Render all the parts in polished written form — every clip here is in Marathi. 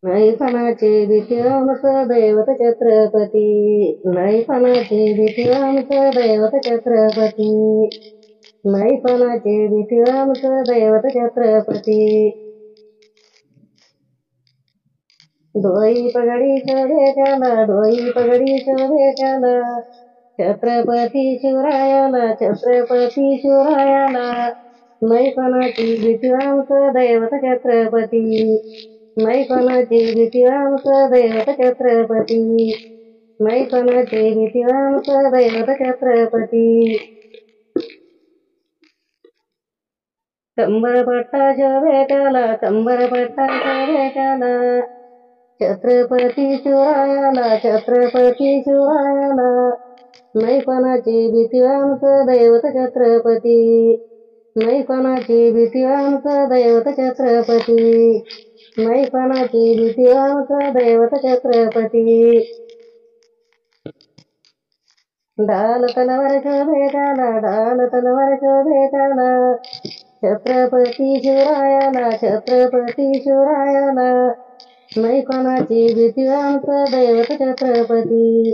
नैफणाचे भीती आमचं दैवत छत्रपती, नैफणाचे भीती आमचं दैवत छत्रपती, नैफणाचे भीती आमचं दैवत छत्रपती. डोई पगडीच्या भेटाला, डोई पगडीच्या भेटाला, छत्रपती शिवरायाला, छत्रपती शिवरायाला. नैफणाची भीती आमचं दैवत छत्रपती, नैफणाची भीती आमचं दैवत छत्रपती, नैफणाची भीती आमचं दैवत छत्रपती. कंबरपट्टाच्या भेटाला, कंबरपट्टाच्या भेटाला, छत्रपती शिवरायाला, छत्रपती शिवरायाला. नैफणाची भीती आमचं दैवत छत्रपती, नैफणाची भीती आमचं दैवत छत्रपती, नैफणाची भीती आमचं दैवत छत्रपती. डाल तलवारच्या भेटाला, डाल तलवारच्या भेटाला, छत्रपती शिवरायाला, छत्रपती शिवरायाला. नैफणाची भीती आमचं दैवत छत्रपती,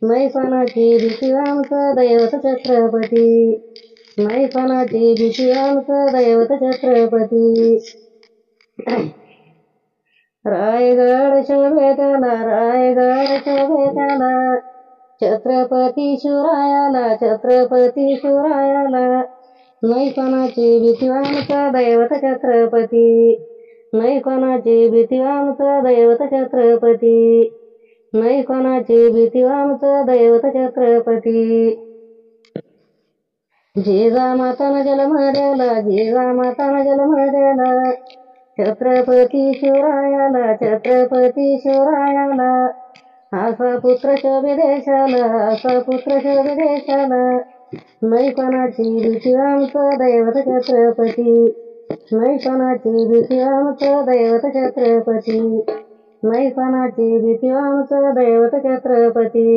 नैफणाची भीती आमचं दैवत छत्रपती, नैफणाची भीती आमचं दैवत छत्रपती. रायगडच्या भेटाला, रायगडच्या भेटाला, छत्रपती शिवरायाला, छत्रपती शिवरायाला. नैफणाची भीती आमचं दैवत छत्रपती, नैफणाची भीती आमचं दैवत छत्रपती, नैफणाची भीती आमचं दैवत छत्रपती. जिजामातानं जन्म द्याला, जिजामातानं जन्म द्याला, छत्रपती शिवरायाला, छत्रपती शिवरायाला. असा पुत्र शोभे देशाला, असा पुत्र शोभे देशाला. नैफणाची भीती आमचं दैवत छत्रपती, नैफणाची भीती आमचं दैवत छत्रपती, नैफणाची भीती आमचं दैवत छत्रपती.